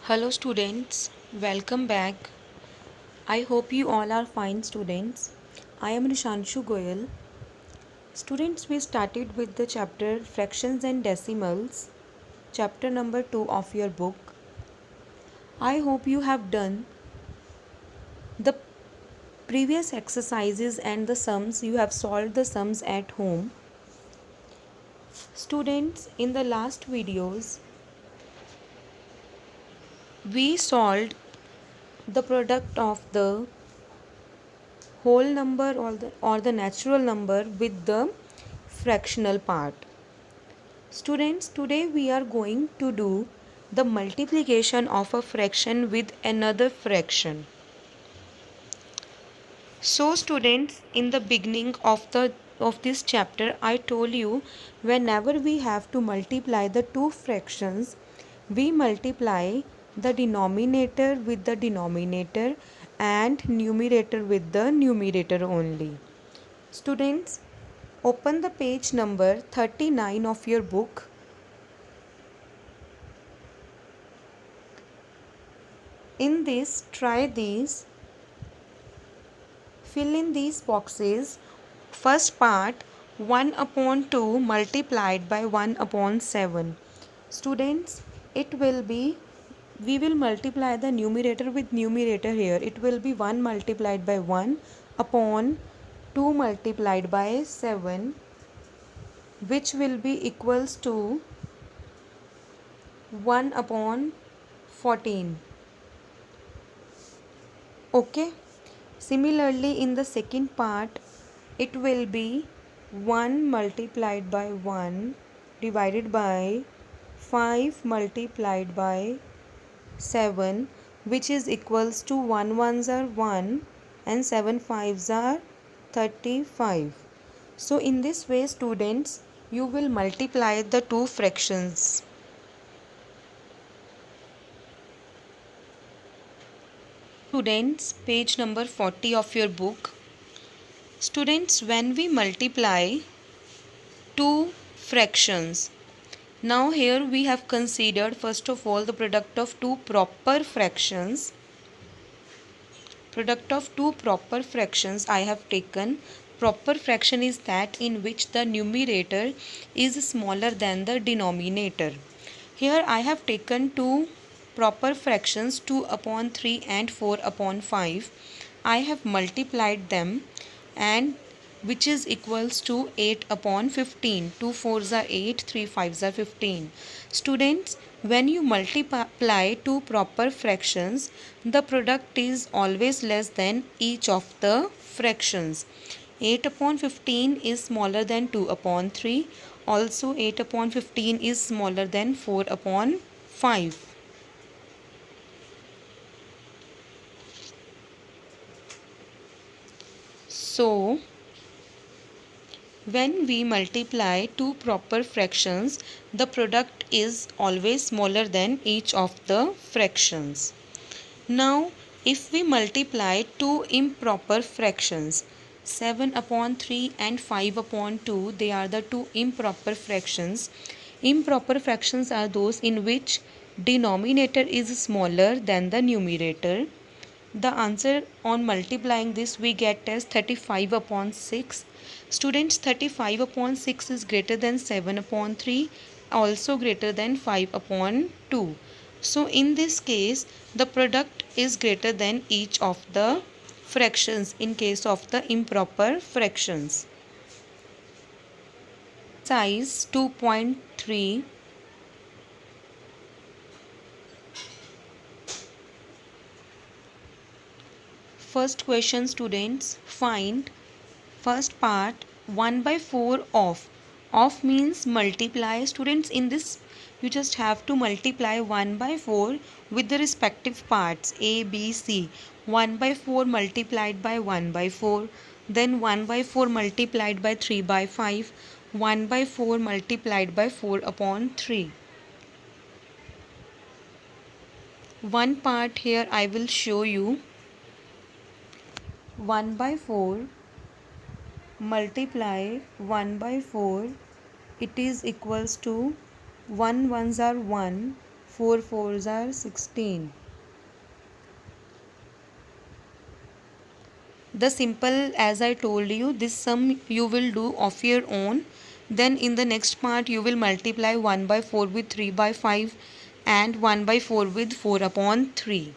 Hello students, welcome back. I hope you all are fine students. I am Nishanshu Goyal. Students, we started with the chapter Fractions and Decimals, chapter number 2 of your book. I hope you have done the previous exercises and the sums. You have solved the sums at home. Students, in the last videos, we solved the product of the whole number or the natural number with the fractional part. Students, today we are going to do the multiplication of a fraction with another fraction. So students, in the beginning of this chapter, I told you whenever we have to multiply the two fractions, we multiply the denominator with the denominator and numerator with the numerator only. Students, open the page number 39 of your book. In this, try these. Fill in these boxes. First part, 1 upon 2 multiplied by 1 upon 7. Students, we will multiply the numerator with numerator here. It will be 1 multiplied by 1 upon 2 multiplied by 7, which will be equals to 1 upon 14. Okay. Similarly, in the second part, it will be 1 multiplied by 1 divided by 5 multiplied by 7, which is equals to 1 ones are 1 and 7 fives are 35. So in this way, students, you will multiply the two fractions. Students, page number 40 of your book. Students, when we multiply two fractions, now here we have considered first of all the product of two proper fractions. Product of two proper fractions I have taken. Proper fraction is that in which the numerator is smaller than the denominator. Here I have taken two proper fractions, 2 upon 3 and 4 upon 5. I have multiplied them, and which is equals to 8 upon 15. 2 4s are 8, 3 5s are 15. Students, when you multiply two proper fractions, the product is always less than each of the fractions. 8 upon 15 is smaller than 2 upon 3. Also 8 upon 15 is smaller than 4 upon 5. So, when we multiply two proper fractions, the product is always smaller than each of the fractions. Now, if we multiply two improper fractions, 7 upon 3 and 5 upon 2, they are the two improper fractions. Improper fractions are those in which denominator is smaller than the numerator. The answer on multiplying this we get as 35 upon 6. Students, 35 upon 6 is greater than 7 upon 3, also greater than 5 upon 2. So in this case, the product is greater than each of the fractions in case of the improper fractions. Size 2.3. First question, students, find first part 1 by 4 of. Of means multiply. Students, in this you just have to multiply 1 by 4 with the respective parts A, B, C. 1 by 4 multiplied by 1 by 4. Then 1 by 4 multiplied by 3 by 5. 1 by 4 multiplied by 4 upon 3. One part here I will show you. 1 by 4 multiply 1 by 4, it is equals to 1 ones are 1, 4 4s are 16. The simple, as I told you, this sum you will do of your own. Then in the next part you will multiply 1 by 4 with 3 by 5 and 1 by 4 with 4 upon 3.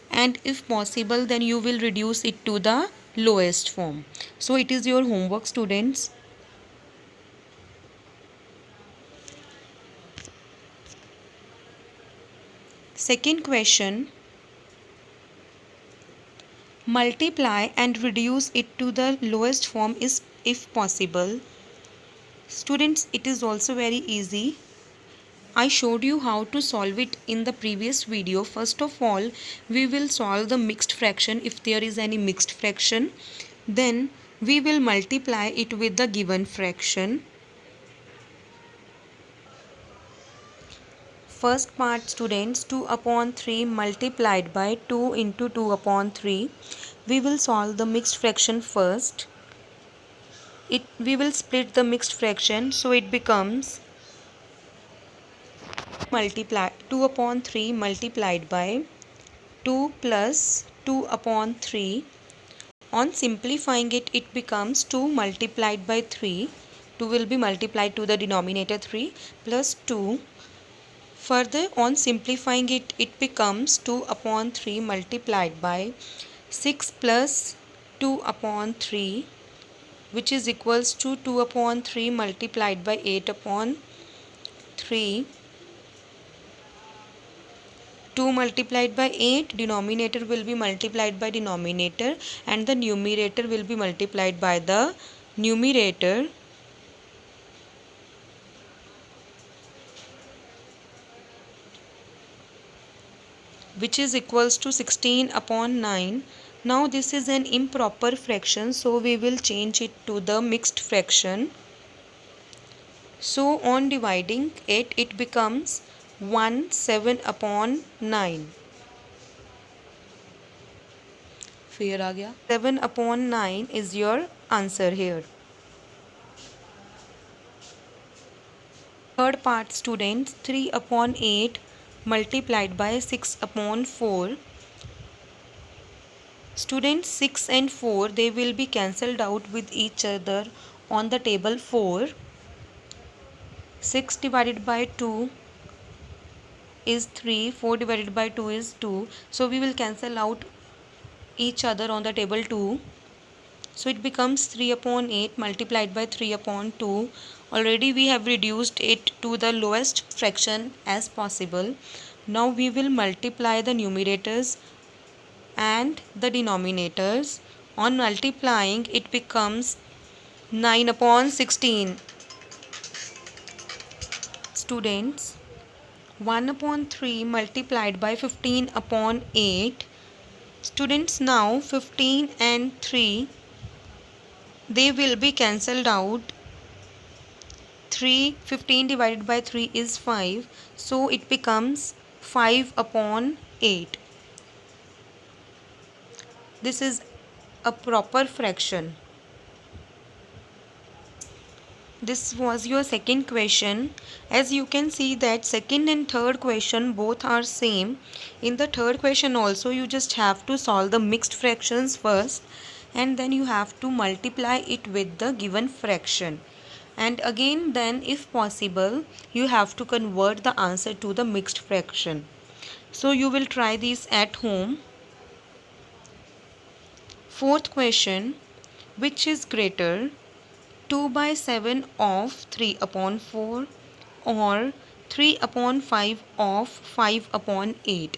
And if possible, then you will reduce it to the lowest form. So it is your homework, students. Second question. Multiply and reduce it to the lowest form is if possible. Students, it is also very easy. I showed you how to solve it in the previous video. First of all, we will solve the mixed fraction if there is any mixed fraction. Then we will multiply it with the given fraction. First part, students, 2 upon 3 multiplied by 2 into 2 upon 3. We will solve the mixed fraction first. We will split the mixed fraction, so it becomes multiply 2 upon 3 multiplied by 2 plus 2 upon 3. On simplifying it, it becomes 2 multiplied by 3. 2 will be multiplied to the denominator 3 plus 2. Further, on simplifying it, it becomes 2 upon 3 multiplied by 6 plus 2 upon 3, which is equals to 2 upon 3 multiplied by 8 upon 3. 2 multiplied by 8, denominator will be multiplied by denominator and the numerator will be multiplied by the numerator. Which is equals to 16 upon 9. Now this is an improper fraction, so we will change it to the mixed fraction. So on dividing it, it becomes 1 7 upon 9. फिर आ गया 7 upon 9 is your answer here. Third part, students, 3 upon 8 multiplied by 6 upon 4. Students, 6 and 4, they will be cancelled out with each other on the table 4. 6 divided by 2 is 3, 4 divided by 2 is 2. So we will cancel out each other on the table 2. So it becomes 3 upon 8 multiplied by 3 upon 2. Already we have reduced it to the lowest fraction as possible. Now we will multiply the numerators and the denominators. On multiplying, it becomes 9 upon 16. Students, 1 upon 3 multiplied by 15 upon 8. Students, now 15 and 3, they will be cancelled out. 15 divided by 3 is 5. So it becomes 5 upon 8. This is a proper fraction. This was your second question. As you can see that second and third question both are same. In the third question also you just have to solve the mixed fractions first and then you have to multiply it with the given fraction. And again then if possible you have to convert the answer to the mixed fraction. So you will try this at home. Fourth question, which is greater, 2 by 7 of 3 upon 4 or 3 upon 5 of 5 upon 8?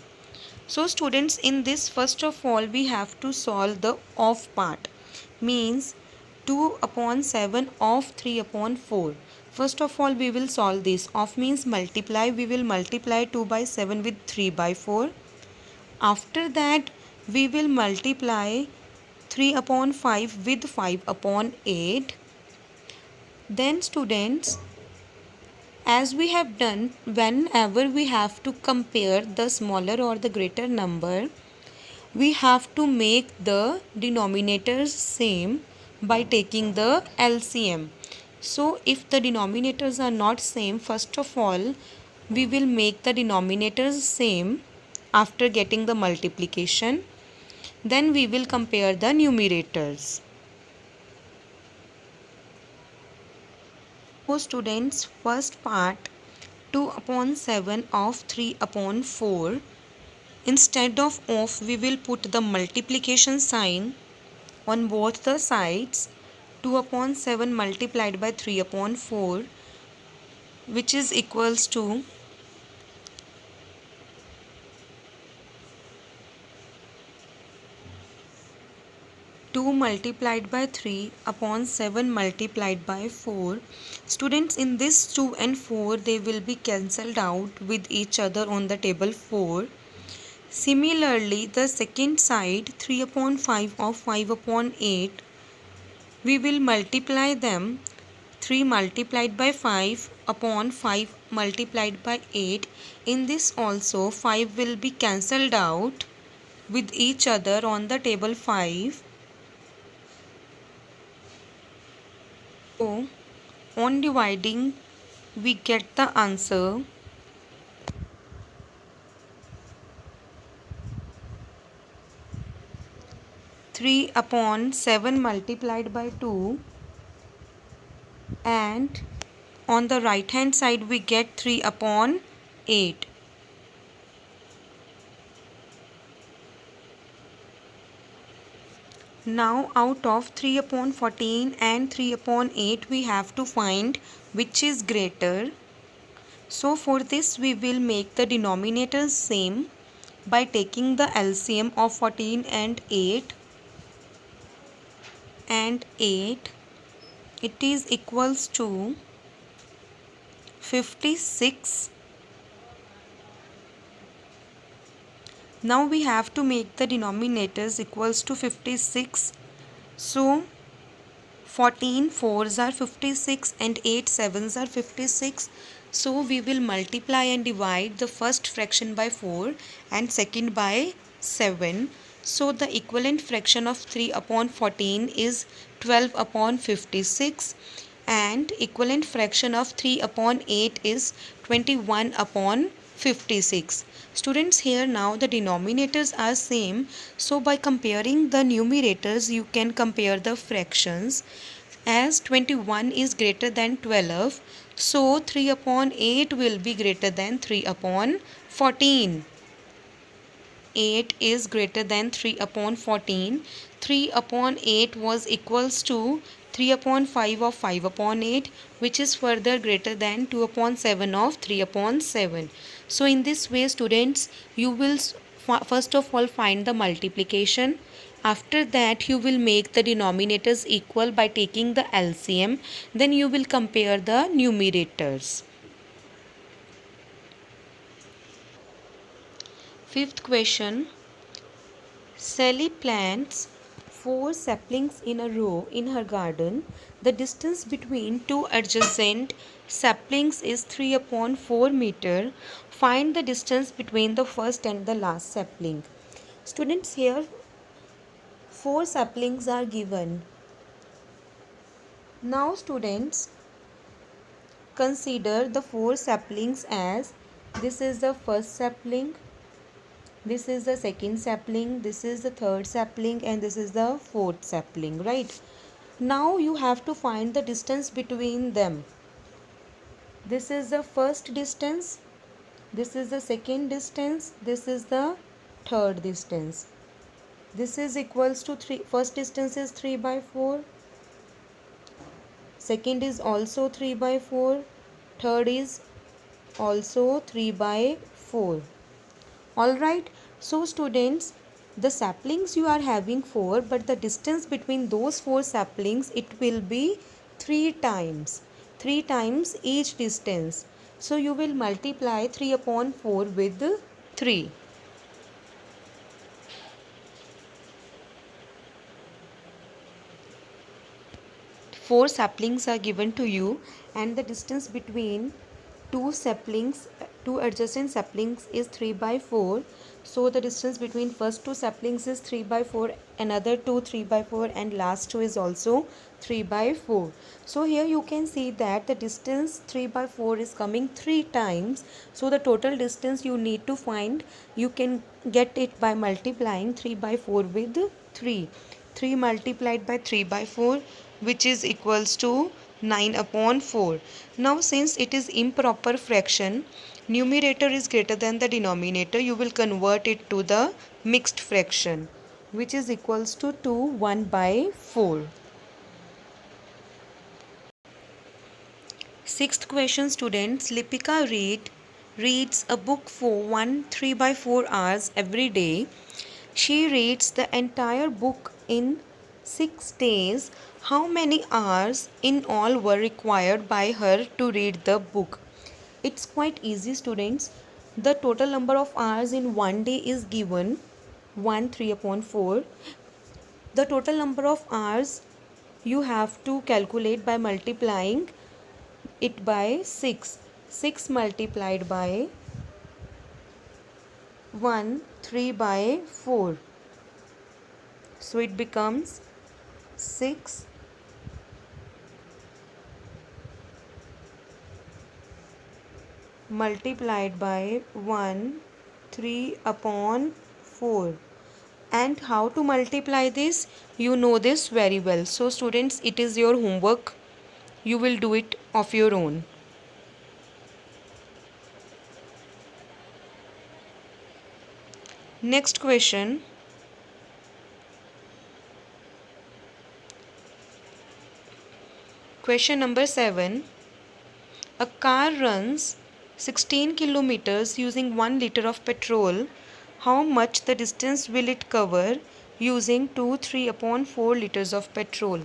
So students, in this first of all we have to solve the of part. Means 2 upon 7 of 3 upon 4. First of all we will solve this. Of means multiply. We will multiply 2 by 7 with 3 by 4. After that we will multiply 3 upon 5 with 5 upon 8. Then students, as we have done, whenever we have to compare the smaller or the greater number, we have to make the denominators same by taking the LCM. So if the denominators are not same, first of all we will make the denominators same after getting the multiplication. Then we will compare the numerators. So students, first part, 2 upon 7 of 3 upon 4. Instead of we will put the multiplication sign on both the sides. 2 upon 7 multiplied by 3 upon 4, which is equals to 2 multiplied by 3 upon 7 multiplied by 4. Students, in this 2 and 4, they will be cancelled out with each other on the table 4. Similarly, the second side, 3 upon 5 of 5 upon 8, we will multiply them. 3 multiplied by 5 upon 5 multiplied by 8. In this also 5 will be cancelled out with each other on the table 5. So, on dividing, we get the answer 3 upon 7 multiplied by 2, and on the right hand side we get 3 upon 8. Now out of 3 upon 14 and 3 upon 8 we have to find which is greater. So for this we will make the denominators same by taking the LCM of 14 and 8. And 8, it is equals to 56. Now we have to make the denominators equals to 56. So 14 4s are 56 and 8 7s are 56. So we will multiply and divide the first fraction by 4 and second by 7. So the equivalent fraction of 3 upon 14 is 12 upon 56, and equivalent fraction of 3 upon 8 is 21 upon 56. Students, here now the denominators are same, so by comparing the numerators you can compare the fractions. As 21 is greater than 12, so 3 upon 8 will be greater than 3 upon 14. 8 is greater than 3 upon 14. 3 upon 8 was equals to 3 upon 5 of 5 upon 8, which is further greater than 2 upon 7 of 3 upon 7. So in this way, students, you will first of all find the multiplication. After that, you will make the denominators equal by taking the LCM. Then you will compare the numerators. Fifth question. Sally plants 4 saplings in a row in her garden. The distance between two adjacent saplings is 3 upon 4 meter. Find the distance between the first and the last sapling. Students, here 4 saplings are given. Now students, consider the 4 saplings as this is the first sapling, this is the second sapling, this is the third sapling, and this is the fourth sapling, right? Now you have to find the distance between them. This is the first distance, this is the second distance, this is the third distance. This is equals to 3. First distance is 3 by 4. Second is also 3 by 4. Third is also 3 by 4. Alright, so students, the saplings you are having 4, but the distance between those 4 saplings, it will be 3 times. 3 times each distance. So you will multiply 3 upon 4 with 3. Four saplings are given to you and the distance between two adjacent saplings is 3 by 4. So the distance between first two saplings is 3 by 4, another two 3 by 4, and last two is also 3 by 4. So here you can see that the distance 3 by 4 is coming 3 times. So the total distance you need to find, you can get it by multiplying 3 by 4 with 3. 3 multiplied by 3 by 4, which is equals to 9 upon 4. Now since it is improper fraction, numerator is greater than the denominator, you will convert it to the mixed fraction, which is equals to 2 1 by 4. Sixth question, students. Lipika reads a book for 3 by 4 hours every day. She reads the entire book in 6 days. How many hours in all were required by her to read the book? It's quite easy, students. The total number of hours in one day is given 3 upon 4. The total number of hours you have to calculate by multiplying it by 6. 6 multiplied by 3 by 4. So it becomes 6 multiplied by 3 upon 4. And how to multiply this? You know this very well. So students, it is your homework. You will do it of your own. Next question. Question number 7. A car runs 16 kilometers using 1 liter of petrol. How much the distance will it cover using 3 upon 4 liters of petrol?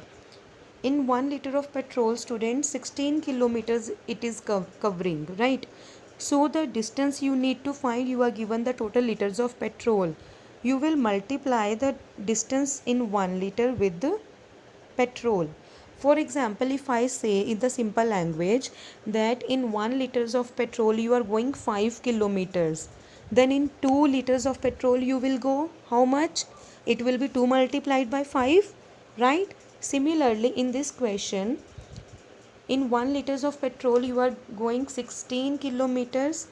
In 1 liter of petrol, students, 16 kilometers it is covering, right? So the distance you need to find, you are given the total liters of petrol. You will multiply the distance in 1 liter with the petrol. For example, if I say in the simple language that in 1 liters of petrol you are going 5 kilometers, then in 2 liters of petrol you will go how much? It will be 2 multiplied by 5, right? Similarly, in this question, in 1 liters of petrol you are going 16 kilometers.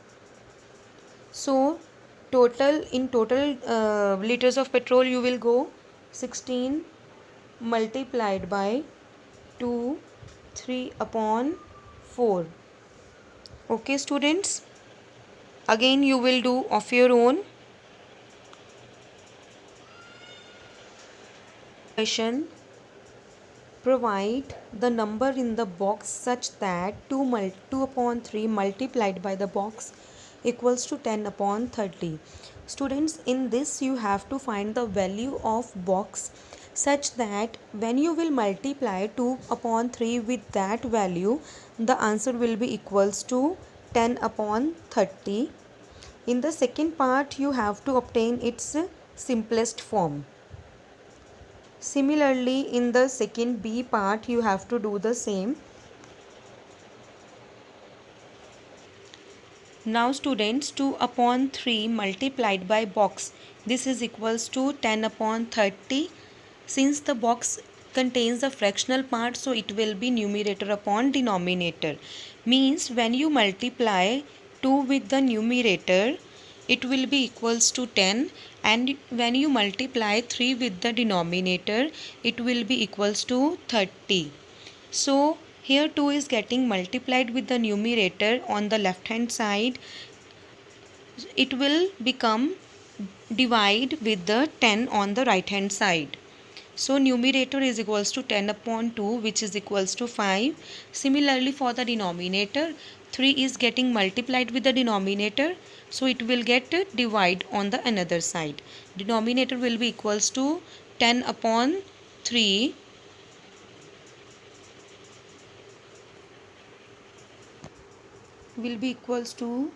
So total liters of petrol you will go 16 multiplied by 3 upon 4. Okay, students, again you will do of your own. Question. Provide the number in the box such that 2 upon 3 multiplied by the box equals to 10 upon 30. Students, in this you have to find the value of box such that when you will multiply 2 upon 3 with that value, the answer will be equals to 10 upon 30. In the second part, you have to obtain its simplest form. Similarly, in the second B part, you have to do the same. Now students, 2 upon 3 multiplied by box, this is equals to 10 upon 30. Since the box contains the fractional part, so it will be numerator upon denominator. Means when you multiply 2 with the numerator, it will be equals to 10, and when you multiply 3 with the denominator, it will be equals to 30. So here 2 is getting multiplied with the numerator on the left hand side. It will become divide with the 10 on the right hand side. So numerator is equals to 10 upon 2, which is equals to 5. Similarly, for the denominator, 3 is getting multiplied with the denominator, so it will get divide on the another side. Denominator will be equals to 10 upon 3 will be equals to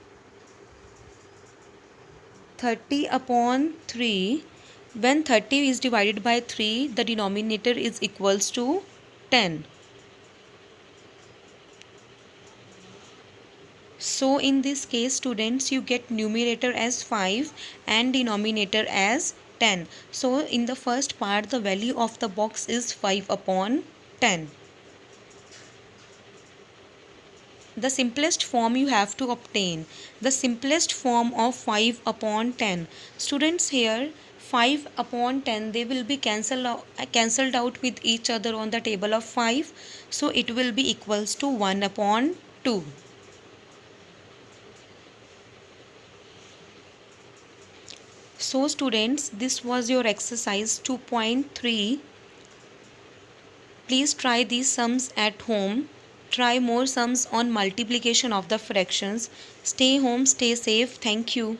30 upon 3. When 30 is divided by 3, the denominator is equals to 10. So in this case students, you get numerator as 5 and denominator as 10. So in the first part the value of the box is 5 upon 10. The simplest form you have to obtain. The simplest form of 5 upon 10. Students, here 5 upon 10, they will be cancelled out with each other on the table of 5. So it will be equals to 1 upon 2. So students, this was your exercise 2.3. Please try these sums at home. Try more sums on multiplication of the fractions. Stay home, stay safe. Thank you.